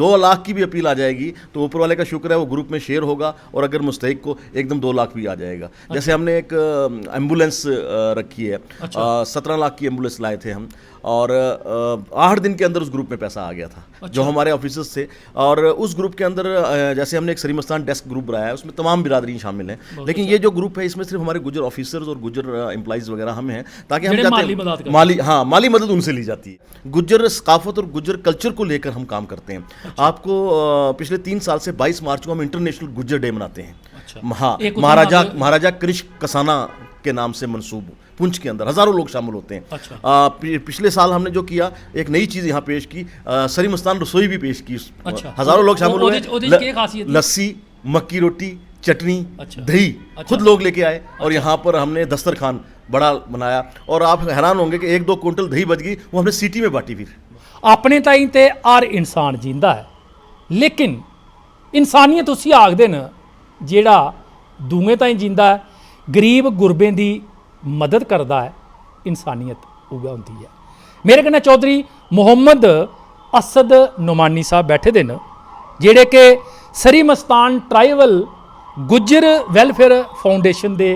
2 लाख की भी अपील आ जाएगी तो ऊपर वाले का शुक्र है वो ग्रुप में शेयर होगा, और अगर मुस्तहिक को एकदम 2 लाख भी आ जाएगा। जैसे हमने एक एम्बुलेंस रखी है, 17 लाख की एम्बुलेंस लाए थे हम, और 8 दिन के अंदर उस ग्रुप में पैसा आ गया था, जो हमारे ऑफिसर्स थे। और उस ग्रुप के अंदर जैसे हमने एक सरी मस्तान डेस्क ग्रुप बनाया है, उसमें तमाम बिरादरी शामिल हैं, लेकिन ये जो ग्रुप है इसमें सिर्फ हमारे गुजर ऑफिसर्स और गुजर एम्प्लॉइज़ वगैरह हम हैं, ताकि हम जाते हैं माली मदद उनसे ली जाती है। गुजर सकाफत और गुजर कल्चर को लेकर हम काम करते हैं। आपको पिछले 3 साल से 22 मार्च को हम इंटरनेशनल गुजर डे मनाते हैं। हाँ, महाराजा कृष्ण कसाना के नाम से मंसूब पुंछ के अंदर हज़ारों लोग शामिल होते हैं। पिछले साल हमने जो किया, एक नई चीज़ यहाँ पेश की, सरी मस्तान रसोई भी पेश की। हज़ारों लोग शामिल हुए, लस्सी, मक्की रोटी, चटनी, दही खुद लोग लेके आए, और यहाँ पर हमने दस्तरखान बड़ा बनाया, और आप हैरान होंगे कि 1-2 कुंटल दही बच गई, वो हमने सिटी में बांटी। फिर अपने ताईं ते हर इंसान जींदा है, लेकिन इंसानियत उसी आखदे न जेड़ा दूए ताईं जींदा है, गरीब गुरबें दी मदद करदा है, इंसानियत उ'ऐ होंदी है। मेरे कन्नै चौधरी मुहम्मद असद नुमानी साहब बैठे दे न, जेड़े कि सरी Mastan tribal Gujjar welfare foundation दे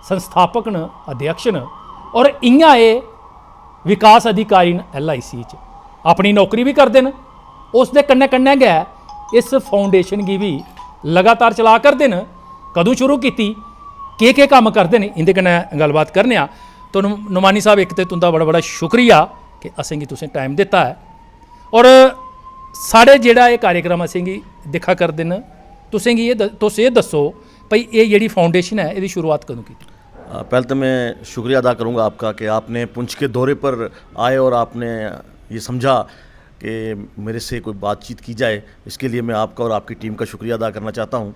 संस्थापक न, अध्यक्ष न, और इ'यां एह् विकास अधिकारी न LIC च अपनी नौकरी भी करते हैं। उस दे कन्नै कन्नै गै इस फाउंडेशन की भी लगातार चला करते हैं। कदों शुरू की, केह् कम्म करते हैं, इंदे कन्नै गलबात करने आ। तो नुमानी साहब, एक तो तुंदा बड़ा बड़ा शुक्रिया कि असेंगी तुसें टाइम दिता है, और साढ़े जेड़ा ये कार्यक्रम असेंगी दिक्खा करदे न, तुसेंगी तुस एह् दस्सो भाई ये जेह्ड़ी फाउंडेशन है इसदी शुरुआत कदों की? पहले तो मैं शुक्रिया अदा करूँगा आपका कि आपने पुंछ के दौरे पर आए और आपने ये समझा कि मेरे से कोई बातचीत की जाए। इसके लिए मैं आपका और आपकी टीम का शुक्रिया अदा करना चाहता हूँ।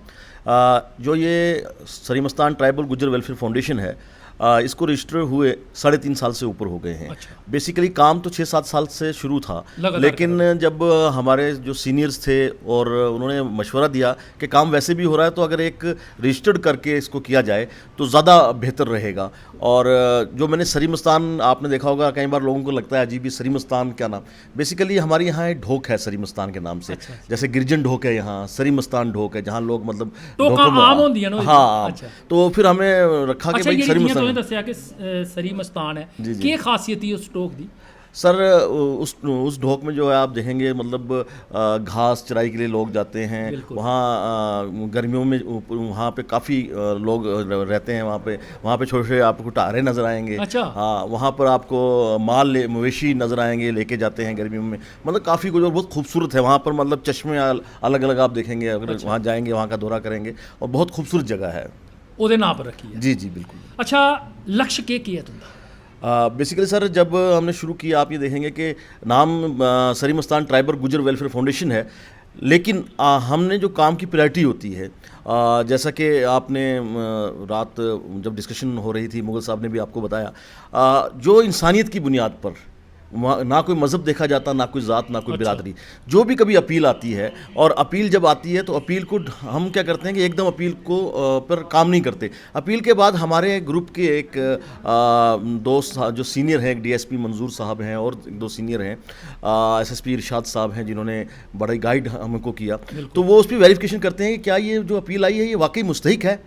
जो ये सरी मस्तान ट्राइबल गुजर वेलफेयर फाउंडेशन है, इसको रजिस्टर हुए 3.5 साल से ऊपर हो गए हैं। बेसिकली काम तो 6-7 साल से शुरू था, लेकिन जब हमारे जो सीनियर्स थे और उन्होंने मशवरा दिया कि काम वैसे भी हो रहा है, तो अगर एक रजिस्टर्ड करके इसको किया जाए तो ज़्यादा बेहतर रहेगा। और जो मैंने सरी मस्तान, आपने देखा होगा कई बार लोगों को लगता है अजीब ही सरी मस्तान क्या नाम, बेसिकली हमारे यहाँ एक ढोक है सरी मस्तान के नाम से। जैसे गिरजन ढोक है, यहाँ सरी मस्तान ढोक है, जहाँ लोग मतलब हाँ, तो फिर हमें रखा कि भाई सरी मस्तान दस्या कि सरी मस्तान है, क्या खासियत है उस ढोक दी? सर उस ढोक में जो है आप देखेंगे, मतलब घास चराई के लिए लोग जाते हैं वहाँ, गर्मियों में वहाँ पे काफ़ी लोग रहते हैं। वहाँ पे छोटे छोटे आपको टारे नज़र आएंगे। हाँ, वहाँ पर आपको मवेशी नज़र आएंगे, लेके जाते हैं गर्मियों में। मतलब काफ़ी कुछ और बहुत खूबसूरत है वहाँ पर, मतलब चश्मे अलग अलग आप देखेंगे अगर वहाँ जाएंगे, वहाँ का दौरा करेंगे, और बहुत खूबसूरत जगह है। ਉਹਦੇ नाम पर रखी है? जी जी बिल्कुल। अच्छा, लक्ष्य क्या किया तुमने? बेसिकली सर, जब हमने शुरू किया, आप ये देखेंगे कि नाम सरी मस्तान ट्राइबल गुजर वेलफेयर फाउंडेशन है, लेकिन हमने जो काम की प्रायोरिटी होती है, जैसा कि आपने रात जब डिस्कशन हो रही थी, मुगल साहब ने भी आपको बताया, जो इंसानियत की बुनियाद पर, ना कोई मज़हब देखा जाता, ना कोई ज़ात, ना कोई बिरादरी। जो भी कभी अपील आती है, और अपील जब आती है तो अपील को हम क्या करते हैं कि एकदम अपील को पर काम नहीं करते। अपील के बाद हमारे ग्रुप के एक दोस्त जो सीनियर हैं, एक DSP मंजूर साहब हैं, और 2 सीनियर हैं, SSP इरशाद साहब हैं, जिन्होंने बड़ा गाइड हमको किया, तो वो उस पर वेरिफिकेशन करते हैं कि क्या ये जो अपील आई है ये वाकई मुस्तहिक है।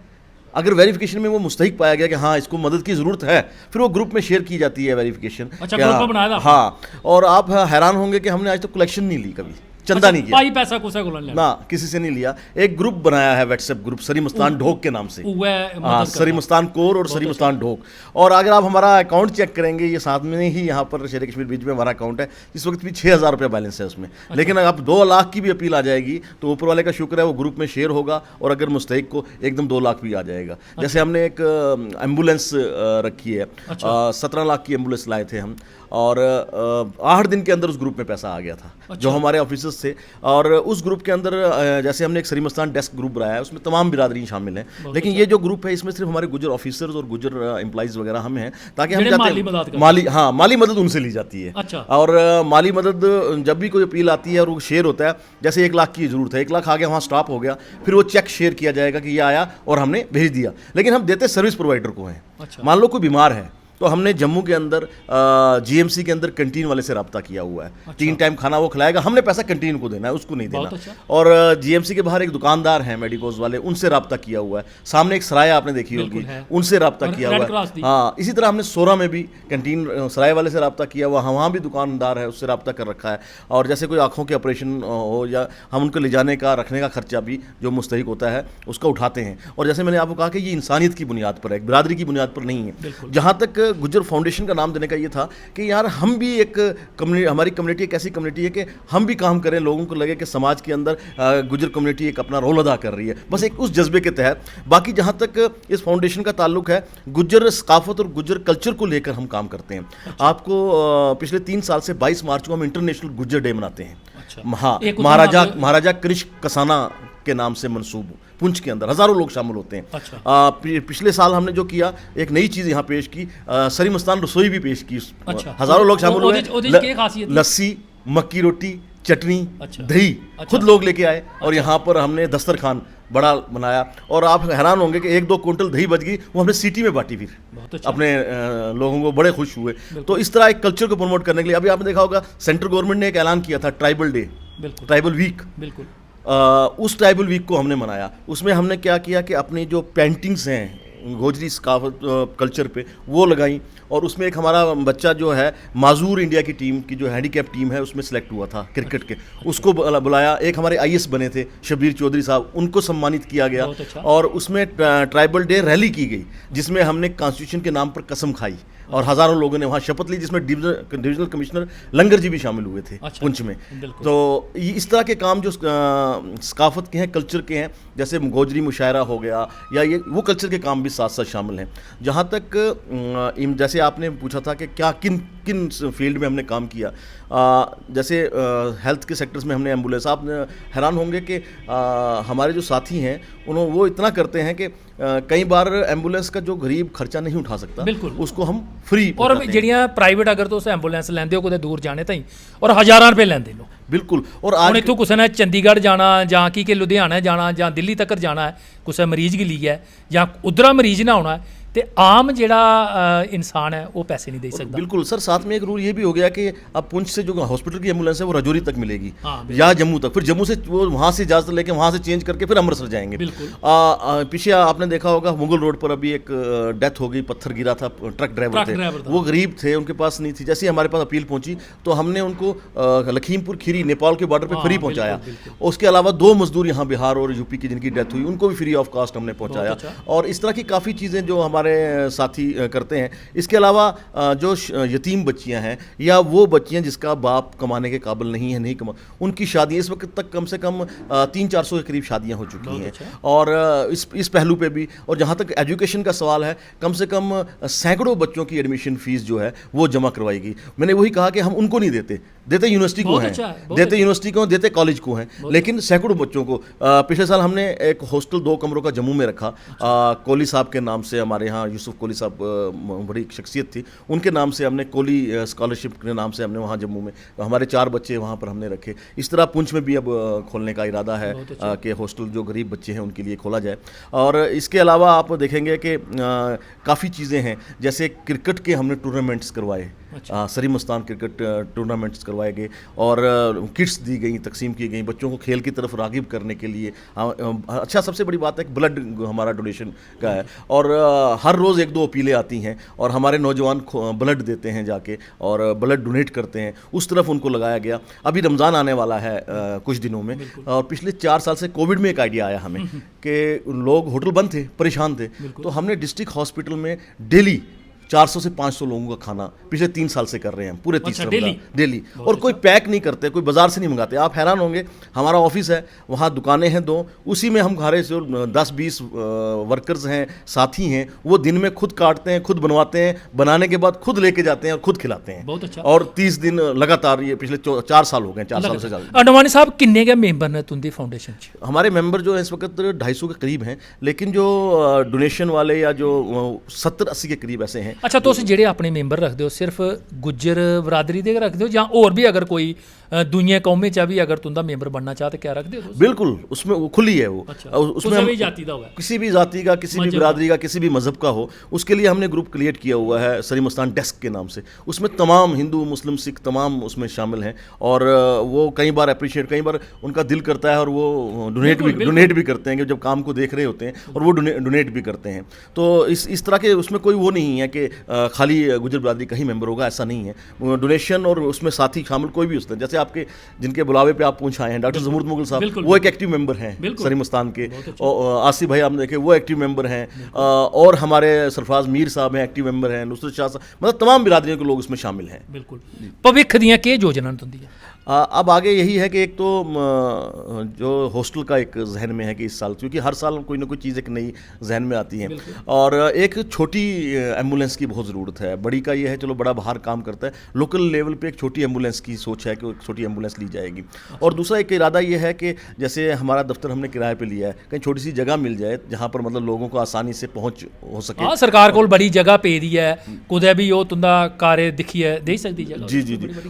अगर वेरिफिकेशन में वो मुस्तहिक पाया गया कि हाँ इसको मदद की ज़रूरत है, फिर वो ग्रुप में शेयर की जाती है वेरिफिकेशन। ग्रुप बनाया था? हाँ, और आप हैरान होंगे कि हमने आज तक कलेक्शन नहीं ली, कभी चंदा नहीं किया, पैसा कुसा ना किसी से नहीं लिया। एक ग्रुप बनाया है, व्हाट्सएप ग्रुप, सरी मस्तान ढोक के नाम से। हाँ, सरी मस्तान कोर और सरी मस्तान ढोक। और अगर आप हमारा अकाउंट चेक करेंगे, ये साथ में ही यहाँ पर शेर कश्मीर बीच में हमारा अकाउंट है, इस वक्त भी 6,000 रुपये बैलेंस है उसमें। लेकिन अगर आप 2 लाख की भी अपील आ जाएगी तो ऊपर वाले का शुक्र है वो ग्रुप में शेयर होगा, और अगर मुस्तहिक को एकदम 2 लाख भी आ जाएगा। जैसे हमने एक एम्बुलेंस रखी है, 17 लाख की एम्बुलेंस लाए थे हम, और 8 दिन के अंदर उस ग्रुप में पैसा आ गया था, जो हमारे ऑफिसर्स थे। और उस ग्रुप के अंदर जैसे हमने एक सरी मस्तान डेस्क ग्रुप बनाया है, उसमें तमाम बिरादरी शामिल हैं, लेकिन ये जो ग्रुप है इसमें सिर्फ हमारे गुजर ऑफिसर्स और गुजर एम्प्लॉइज़ वगैरह हम हैं, ताकि हम जाते हैं माली मदद उनसे ली जाती है। और माली मदद जब भी कोई अपील आती है और वो शेयर होता है, जैसे 1 लाख की ज़रूरत है, 1 लाख आ गया, वहाँ स्टॉप हो गया, फिर वो चेक शेयर किया जाएगा कि ये आया और हमने भेज दिया। लेकिन हम देते सर्विस प्रोवाइडर को हैं। मान लो कोई बीमार है, तो हमने जम्मू के अंदर जीएमसी के अंदर कैंटीन वाले से रब्ता किया हुआ है। 3 टाइम खाना वो खिलाएगा, हमने पैसा कैंटीन को देना है, उसको नहीं देना। अच्छा। और जीएमसी के बाहर एक दुकानदार हैं मेडिकोज वाले, उनसे रब्ता किया हुआ है। सामने एक सराय आपने देखी होगी, उनसे रब्ता किया हुआ है। हाँ, इसी तरह हमने सोरा में भी कैंटीन सराय वाले से रब्ता किया हुआ, वहाँ भी दुकानदार है, उससे रब्ता कर रखा है। और जैसे कोई आँखों के ऑपरेशन हो या हम उनको ले जाने का रखने का खर्चा भी जो मुस्तहिक होता है उसका उठाते हैं। और जैसे मैंने आपको कहा कि ये इंसानियत की बुनियाद पर है, बिरादरी की बुनियाद पर नहीं है। जहाँ तक गुज्जर फाउंडेशन का नाम देने का ये था कि यार हम भी एक हमारी कम्युनिटी एक ऐसी कम्युनिटी है कि हम भी काम करें, लोगों को लगे कि समाज के अंदर गुज्जर कम्युनिटी एक अपना रोल अदा कर रही है, बस एक उस जज्बे के तहत। बाकी जहाँ तक इस फाउंडेशन का ताल्लुक है, गुज्जर सकाफत और गुज्जर कल्चर को लेकर हम काम करते हैं। आपको पिछले 3 साल से 22 मार्च को हम इंटरनेशनल गुज्जर डे मनाते हैं। हाँ, महाराजा कृष्ण कसाना के नाम से मंसूब पुंछ के अंदर हज़ारों लोग शामिल होते हैं। पिछले साल हमने जो किया, एक नई चीज़ यहाँ पेश की, सरी मस्तान रसोई भी पेश की। हज़ारों लोग शामिल हुए, लस्सी, मक्की रोटी, चटनी, दही खुद लोग लेके आए और यहाँ पर हमने दस्तरखान बड़ा बनाया। और आप हैरान होंगे कि 1-2 क्विंटल दही बच गई, वो हमने सिटी में बांटी फिर अपने लोगों को, बड़े खुश हुए। तो इस तरह एक कल्चर को प्रमोट करने के लिए अभी आपने देखा होगा सेंट्रल गवर्नमेंट ने एक ऐलान किया था, ट्राइबल डे, ट्राइबल वीक। उस ट्राइबल वीक को हमने मनाया। उसमें हमने क्या किया कि अपनी जो पेंटिंग्स हैं गोजरी सकाफत कल्चर पे वो लगाई। और उसमें एक हमारा बच्चा जो है माजूर इंडिया की टीम की जो हैंडीकैप टीम है उसमें सेलेक्ट हुआ था क्रिकेट के, उसको बुलाया। एक हमारे आईएएस बने थे शब्बीर चौधरी साहब, उनको सम्मानित किया गया। और उसमें ट्राइबल डे रैली की गई जिसमें हमने कॉन्स्टिट्यूशन के नाम पर कसम खाई और हज़ारों लोगों ने वहाँ शपथ ली, जिसमें डिविजनल कमिश्नर लंगर जी भी शामिल हुए थे पुंछ में। तो इस तरह के काम जो सकाफत के हैं, कल्चर के हैं, जैसे गोजरी मुशायरा हो गया या ये वो कल्चर के काम भी साथ साथ शामिल हैं। जहाँ तक जैसे आपने पूछा था कि क्या किन किन फील्ड में हमने काम किया, जैसे हेल्थ के सेक्टर्स में हमने एम्बुलेंस, आप हैरान होंगे कि हमारे जो साथी हैं उन्होंने वो इतना करते हैं कि कई बार एम्बुलेंस का जो गरीब खर्चा नहीं उठा सकता, उसको हम फ्री और ਜਿਹੜੀਆਂ ਪ੍ਰਾਈਵੇਟ ਅਗਰ ਤੁਸੀਂ ਐਂਬੂਲੈਂਸ ਲੈਂਦੇ ਹੋ ਕਿਤੇ ਦੂਰ ਜਾਣੇ ਤਾਂ ਹੀ ਔਰ ਹਜ਼ਾਰਾਂ ਰੁਪਏ ਲੈਂਦੇ ਲੋ। ਬਿਲਕੁਲ। ਔਰ आज ਇੱਥੋਂ ਕਿਸੇ ਨੇ ਚੰਡੀਗੜ੍ਹ ਜਾਣਾ ਜਾਂ ਕਿ ਲੁਧਿਆਣਾ ਜਾਣਾ ਜਾਂ ਦਿੱਲੀ ਤੱਕ ਜਾਣਾ ਹੈ, ਕਿਸੇ ਮਰੀਜ਼ के लिए है ਜਾਂ ਉਧਰਾ ਮਰੀਜ਼ ਨਾ ਆਉਣਾ है, तो आम ਜਿਹੜਾ इंसान है वो पैसे नहीं दे सकता। बिल्कुल सर, साथ में एक रूल ये भी हो गया कि अब पुंछ से जो हॉस्पिटल की एम्बुलेंस है वो राजौरी तक मिलेगी या जम्मू तक, फिर जम्मू से वो वहाँ से इजाज़त लेके वहाँ से चेंज करके फिर अमृतसर जाएंगे। पीछे आपने देखा होगा मुगल रोड पर अभी एक डेथ हो गई, पत्थर गिरा था, ट्रक ड्राइवर थे, वो गरीब थे, उनके पास नहीं थी। जैसे हमारे पास अपील पहुंची तो हमने उनको लखीमपुर खीरी नेपाल के बॉर्डर पर फ्री पहुंचाया। उसके अलावा 2 मजदूर यहाँ बिहार और यूपी की जिनकी डेथ हुई उनको भी फ्री ऑफ कास्ट हमने पहुँचाया। और इस तरह की काफ़ी चीज़ें जो हमारे साथी करते हैं। इसके अलावा जो यतीम बच्चियां हैं या वो बच्चियां जिसका बाप कमाने के काबिल नहीं है, नहीं कमा, उनकी शादी इस वक्त तक कम से कम 300-400 के करीब शादियां हो चुकी हैं। और इस पहलू पे भी, और जहाँ तक एजुकेशन का सवाल है, कम से कम सैकड़ों बच्चों की एडमिशन फीस जो है वो जमा करवाएगी। मैंने वही कहा कि हम उनको नहीं देते यूनिवर्सिटी को हैं, देते यूनिवर्सिटी को, देते कॉलेज को हैं, लेकिन सैकड़ों बच्चों को। पिछले साल हमने एक हॉस्टल 2 कमरों का जम्मू में रखा, कोहली साहब के नाम से, हमारे यहाँ यूसुफ कोहली साहब बड़ी शख्सियत थी, उनके नाम से हमने कोहली स्कॉलरशिप के नाम से हमने वहाँ जम्मू में हमारे 4 बच्चे वहाँ पर हमने रखे। इस तरह पुंछ में भी अब खोलने का इरादा है कि हॉस्टल जो गरीब बच्चे हैं उनके लिए खोला जाए। और इसके अलावा आप देखेंगे कि काफ़ी चीज़ें हैं, जैसे क्रिकेट के हमने टूर्नामेंट्स करवाए, सरी मस्तान क्रिकेट टूर्नामेंट्स करवाए गए और किट्स दी गई, तकसीम की गई बच्चों को खेल की तरफ रागिब करने के लिए। अच्छा, सबसे बड़ी बात है कि ब्लड हमारा डोनेशन का है और हर रोज़ 1-2 अपीलें आती हैं और हमारे नौजवान ब्लड देते हैं जाके और ब्लड डोनेट करते हैं, उस तरफ उनको लगाया गया। अभी रमज़ान आने वाला है कुछ दिनों में, और पिछले 4 साल से कोविड में एक आइडिया आया हमें कि लोग होटल बंद थे, परेशान थे, तो हमने डिस्ट्रिक्ट हॉस्पिटल में डेली 400 से 500 लोगों का खाना पिछले 3 साल से कर रहे हैं, पूरे 30 डेली। और कोई पैक नहीं करते, कोई बाजार से नहीं मंगाते। आप हैरान होंगे, हमारा ऑफिस है, वहाँ दुकानें हैं 2, उसी में हम घरे से 10-20 वर्कर्स हैं, साथी हैं, वो दिन में खुद काटते हैं, खुद बनवाते हैं, बनाने के बाद खुद लेके जाते हैं और खुद खिलाते हैं। बहुत अच्छा। और 30 दिन लगातार, ये पिछले 4 साल हो गए, 4 साल से ज़्यादा। अडवाणी साहब किन्ने के मेंबर ने तुंदी फाउंडेशन? हमारे मेंबर जो है इस वक्त 250 के करीब हैं, लेकिन जो डोनेशन वाले या जो 70-80 के करीब ऐसे हैं अच्छा, तुस जेह्ड़े अपने मेंबर रखदे हो सिर्फ गुज्जर बरादरी दे रखदे हो जां होर भी अगर कोई दुनिया कौमें चा भी अगर तुंदा मेंबर बनना चाह तो क्या रखदे हो तुस? बिल्कुल, उसमें वो खुली है वो। अच्छा, उसमें कुसै हम भी जाति दा होवे, किसी भी जाति का, किसी भी बिरादरी का, किसी भी मज़हब का हो, उसके लिए हमने ग्रुप क्रिएट किया हुआ है सलीम मस्तान डेस्क के नाम से। उसमें तमाम हिंदू, मुस्लिम, सिख तमाम उसमें शामिल हैं और वो कई बार अप्रिशिएट, कई बार उनका दिल करता है और वो डोनेट भी करते हैं कि जब काम को देख रहे होते हैं और वो डोनेट भी करते हैं। तो इस तरह के उसमें कोई वो नहीं है कि खाली गुजर बिरादरी का ही मेंबर होगा, ऐसा नहीं है। डोनेशन और उसमें साथी शामिल कोई भी उसमें, जैसे आपके जिनके बुलावे पे आप पूछ आए हैं, डॉक्टर जमूर मुगल साहब, वो एक एक्टिव मेंबर हैं सलीम मस्तान के, और आसिफ भाई आपने देखे वो एक्टिव मेंबर हैं, और हमारे सरफराज मीर साहब हैं एक्टिव मेंबर हैं, नुसरत शाह साहब, मतलब तमाम बिरादरियों के लोग उसमें शामिल हैं। बिल्कुल। भविख दियां केह् योजना तुंदियां? अब आगे यही है कि एक तो जो हॉस्टल का एक जहन में है कि इस साल, क्योंकि हर साल कोई ना कोई चीज़ एक नई जहन में आती है, और एक छोटी एम्बुलेंस की बहुत ज़रूरत है। बड़ी का ये है चलो बड़ा बाहर काम करता है, लोकल लेवल पे एक छोटी एम्बुलेंस की सोच है कि एक छोटी एम्बुलेंस ली जाएगी। और दूसरा एक इरादा ये है कि जैसे हमारा दफ्तर हमने किराए पे लिया है, कहीं छोटी सी जगह मिल जाए जहाँ पर मतलब लोगों को आसानी से पहुँच हो सके। हाँ, सरकार कोल बड़ी जगह पेदी है, कुदै भी ओह् तुंदा कार्य दिक्खियै देई सकदी जगह। जी,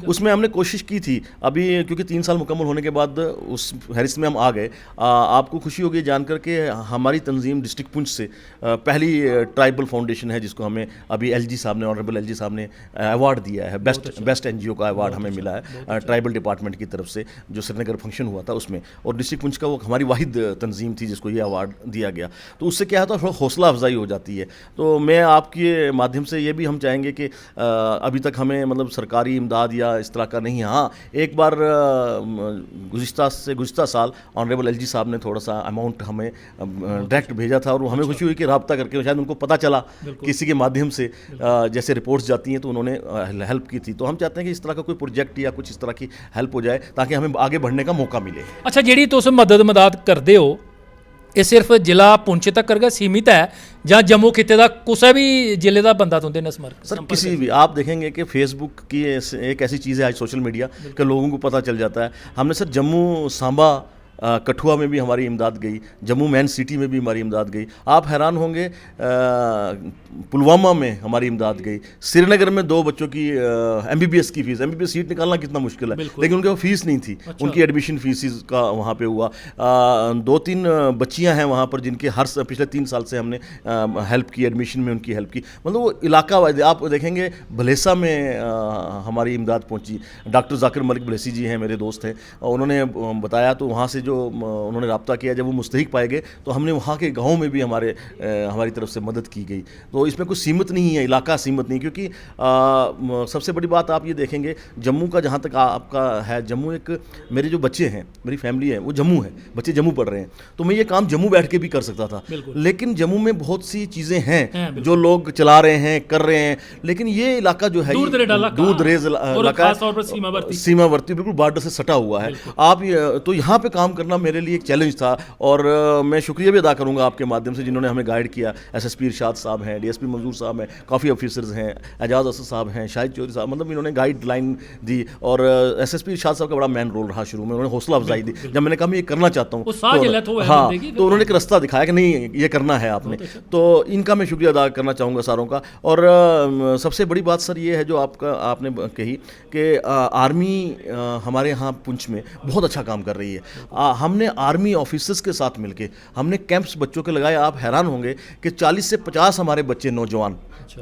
उसमें हमने कोशिश की थी अभी, क्योंकि 3 साल मुकम्मल होने के बाद उस फहरिस्त में हम आ गए। आपको खुशी होगी जानकर के हमारी तंजीम डिस्ट्रिक्ट पुंछ से पहली ट्राइबल फाउंडेशन है जिसको हमें अभी एलजी साहब ने, ऑनरेबल एलजी साहब ने अवार्ड दिया है, बेस्ट एनजीओ का अवार्ड हमें मिला है ट्राइबल डिपार्टमेंट की तरफ से, जो श्रीनगर फंक्शन हुआ था उसमें, और डिस्ट्रिक्ट पुंछ का वो हमारी वाहिद तंजीम थी जिसको ये अवार्ड दिया गया। तो उससे क्या होता है, हौसला अफजाई हो जाती है। तो मैं आपके माध्यम से ये भी हम चाहेंगे कि अभी तक हमें मतलब सरकारी इमदाद या इस तरह का नहीं, हाँ एक बार गुज़िश्ता साल ऑनरेबल एलजी साहब ने थोड़ा सा अमाउंट हमें डायरेक्ट भेजा था, और हमें खुशी हुई कि रब्ता करके शायद उनको पता चला किसी के माध्यम से, जैसे रिपोर्ट्स जाती हैं तो उन्होंने हेल्प की थी। तो हम चाहते हैं कि इस तरह का कोई प्रोजेक्ट या कुछ इस तरह की हेल्प हो जाए ताकि हमें आगे बढ़ने का मौका मिले। अच्छा, जेह्ड़ी तुस मदद करदे हो, ये सिर्फ जिला पुंछ तक गै सीमित है ਜਾਂ जम्मू खिते का कुसै भी जिले का बंदा तुंदे ने संपर्क? सर किसी भी, आप देखेंगे कि फेसबुक की एक ऐसी चीज़ है आज सोशल मीडिया कि लोगों को पता चल जाता है। हमने सर जम्मू, सांबा, कठुआ में भी हमारी इमदाद गई, जम्मू मेन सिटी में भी हमारी इमदाद गई। आप हैरान होंगे पुलवामा में हमारी इमदाद गई, श्रीनगर में 2 बच्चों की एमबीबीएस की फ़ीस, एमबीबीएस सीट निकालना कितना मुश्किल है, लेकिन उनके वो फ़ीस नहीं थी। अच्छा। उनकी एडमिशन फीस का वहाँ पे हुआ। 2-3 बच्चियाँ हैं वहाँ पर जिनके पिछले 3 साल से हमने हेल्प की, एडमिशन में उनकी हेल्प की। मतलब वो इलाका वाइज आप देखेंगे, भलेसा में हमारी इमदाद पहुँची। डॉक्टर जाकिर मलिक भलेसी जी हैं, मेरे दोस्त हैं, उन्होंने बताया तो वहाँ से जो उन्होंने रब्ता किया, जब वो मुस्तहिक पाए गए तो हमने वहाँ के गाँव में भी हमारी तरफ से मदद की गई। तो इसमें कुछ सीमित नहीं है, इलाका सीमित नहीं, क्योंकि सबसे बड़ी बात आप ये देखेंगे जम्मू का, जहाँ तक आपका है, जम्मू एक, मेरे जो बच्चे हैं, मेरी फैमिली है वो जम्मू है, बच्चे जम्मू पढ़ रहे हैं, तो मैं ये काम जम्मू बैठ के भी कर सकता था, लेकिन जम्मू में बहुत सी चीज़ें हैं जो लोग चला रहे हैं, कर रहे हैं, लेकिन ये इलाका जो है दूर दरेज इलाका, सीमावर्ती, बिल्कुल बॉर्डर से सटा हुआ है। आप तो यहाँ पे काम करना मेरे लिए एक चैलेंज था, और मैं शुक्रिया भी अदा करूँगा आपके माध्यम से जिन्होंने हमें गाइड किया। एसएसपी इरशाद साहब हैं, डीएसपी मंजूर साहब हैं, काफ़ी ऑफिसर्स हैं, एजाज असद साहब हैं, शाहिद चौधरी साहब, मतलब इन्होंने गाइडलाइन दी, और एसएसपी इरशाद साहब का बड़ा मैन रोल रहा शुरू में, उन्होंने हौसला अफजाई दी। जब मैंने कहा मैं ये करना चाहता हूँ, हाँ, तो उन्होंने एक रास्ता दिखाया कि नहीं ये करना है आपने। तो इनका मैं शुक्रिया अदा करना चाहूँगा सारों का। और सबसे बड़ी बात सर ये है जो आपने कही कि आर्मी हमारे यहाँ पुंछ में बहुत अच्छा काम कर रही है। हमने आर्मी ऑफिसर्स के साथ मिलके हमने कैंप्स बच्चों के लगाए। आप हैरान होंगे कि 40 से 50 हमारे बच्चे नौजवान,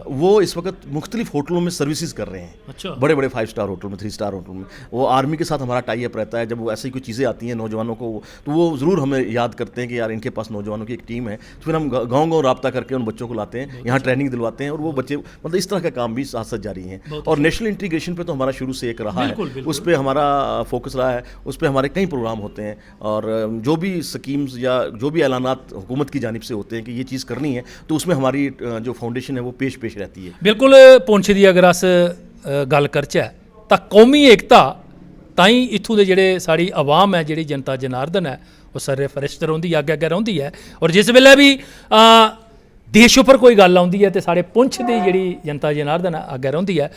वो इस वक्त मुख्तलिफ होटलों में सर्विसेज कर रहे हैं। अच्छा। बड़े बड़े 5 स्टार होटल में, 3 स्टार होटल में, वो आर्मी के साथ हमारा टाई अप रहता है। जब वो ऐसी कोई चीज़ें आती हैं नौजवानों को, तो वो ज़रूर हमें याद करते हैं कि यार इनके पास नौजवानों की एक टीम है। तो फिर हम गाँव रब्ता करके उन बच्चों को लाते हैं, यहाँ ट्रेनिंग दिलवाते हैं, और वो बच्चे मतलब इस तरह का काम भी साथ साथ जारी हैं। और नेशनल इंटीग्रेशन पर तो हमारा शुरू से एक रहा है, उस पर हमारा फोकस रहा है, उस पर हमारे कई प्रोग्राम होते हैं, और जो भी स्कीम्स या जो भी ऐलानात हुकूमत की जानिब से होते हैं कि ये चीज़ करनी है, तो उसमें हमारी जो फाउंडेशन है वो पेश रहती है। बिल्कुल, पुंछ दी अगर अस गल करचै तां कौमी एकता ताई इत्थों दे जेह्ड़े साड़ी आवाम है, जेह्ड़ी जनता जनार्दन है, वो सर्रे फरिश्त रौंदी, अग्गें रौंदी है। और जिस वेले भी देश उपर कोई गल आउंदी है तो साढ़े पुंछ की जिहड़ी जनता जनार्दन अगे रहिंदी है।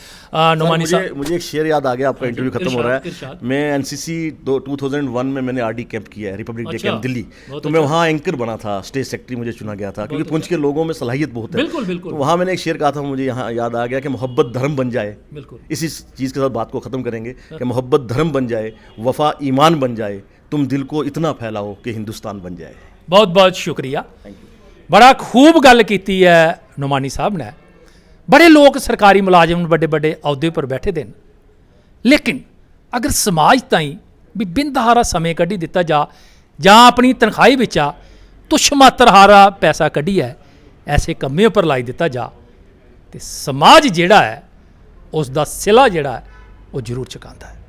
नुमानी साहब मुझे एक शेर याद आ गया, आपका इंटरव्यू खत्म हो रहा है। इरशाद। मैं एनसीसी 2001 में मैंने आरडी कैंप किया है, रिपब्लिक डे अच्छा, कैंप दिल्ली। बहुत तो मैं वहाँ एंकर बना था, स्टेट सेक्रेटरी मुझे चुना गया था, क्योंकि पुंछ के लोगों में सलाहियत बहुत है। बिल्कुल बिल्कुल तो वहाँ मैंने एक शेर कहा था, मुझे यहाँ याद आ गया कि मोहब्बत धर्म बन जाए। बिल्कुल इसी चीज़ के साथ बात को ख़त्म करेंगे कि मोहब्बत धर्म बन जाए, वफ़ा ईमान बन जाए, तुम दिल को इतना फैलाओ कि हिंदुस्तान बन जाए। बहुत बहुत शुक्रिया। Thank you. बड़ा खूब गल की है नुमानी साहब ने। बड़े लोग सरकारी मुलाजम बड़े बड़े अहुदे पर बैठे दे, लेकिन अगर समाज ताईं भी बिंदहारा समय कड्ढी दिता जा अपनी तनखाही बिचा तुछ मात्रहारा पैसा कड्ढियै ऐसे कम्में पर लाई दिता जा, तो समाज जिहड़ा है उसका सिला जिहड़ा है वो जरूर चुकांदा है।